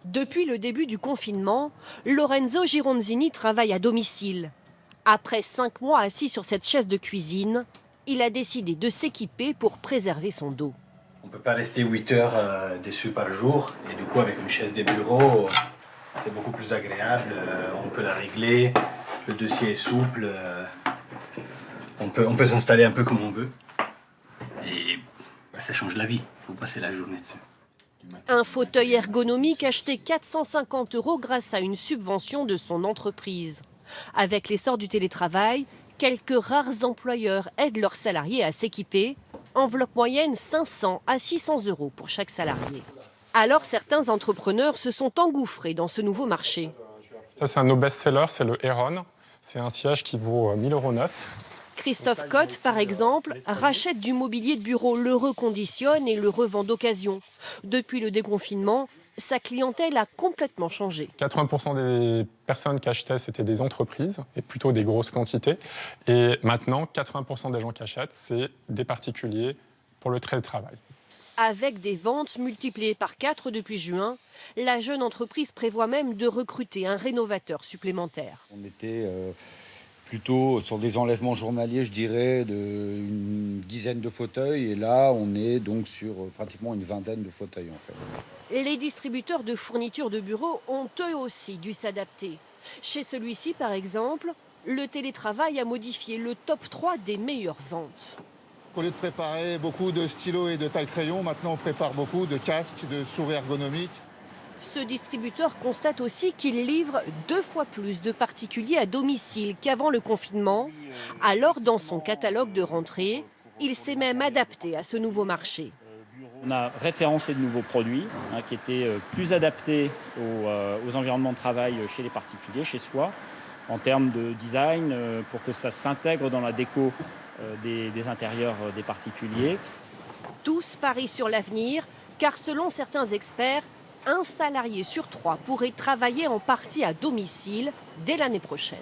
Depuis le début du confinement, Lorenzo Gironzini travaille à domicile. Après 5 mois assis sur cette chaise de cuisine, il a décidé de s'équiper pour préserver son dos. On ne peut pas rester 8 heures dessus par jour. Et du coup, avec une chaise de bureau, c'est beaucoup plus agréable. On peut la régler, le dossier est souple. On peut s'installer un peu comme on veut. Et ça change la vie. Il faut passer la journée dessus. Un fauteuil ergonomique acheté 450 € grâce à une subvention de son entreprise. Avec l'essor du télétravail, quelques rares employeurs aident leurs salariés à s'équiper. Enveloppe moyenne 500 à 600 € pour chaque salarié. Alors certains entrepreneurs se sont engouffrés dans ce nouveau marché. Ça, c'est un de nos best-sellers, c'est le Heron. C'est un siège qui vaut 1 000 € neuf. Christophe Cotte, par exemple, rachète du mobilier de bureau, le reconditionne et le revend d'occasion. Depuis le déconfinement, sa clientèle a complètement changé. 80% des personnes qui achetaient, c'était des entreprises, et plutôt des grosses quantités. Et maintenant, 80% des gens qui achètent, c'est des particuliers pour le télétravail. Avec des ventes multipliées par 4 depuis juin, la jeune entreprise prévoit même de recruter un rénovateur supplémentaire. On était plutôt sur des enlèvements journaliers, je dirais, d'une dizaine de fauteuils. Et là, on est donc sur pratiquement une vingtaine de fauteuils, en fait. Les distributeurs de fournitures de bureau ont eux aussi dû s'adapter. Chez celui-ci, par exemple, le télétravail a modifié le top 3 des meilleures ventes. Au lieu de préparer beaucoup de stylos et de taille-crayon, maintenant on prépare beaucoup de casques, de souris ergonomiques. Ce distributeur constate aussi qu'il livre 2 fois plus de particuliers à domicile qu'avant le confinement. Alors, dans son catalogue de rentrée, il s'est même adapté à ce nouveau marché. On a référencé de nouveaux produits qui étaient plus adaptés aux environnements de travail chez les particuliers, chez soi, en termes de design, pour que ça s'intègre dans la déco des intérieurs des particuliers. Tous parient sur l'avenir, car selon certains experts, un salarié sur 3 pourrait travailler en partie à domicile dès l'année prochaine.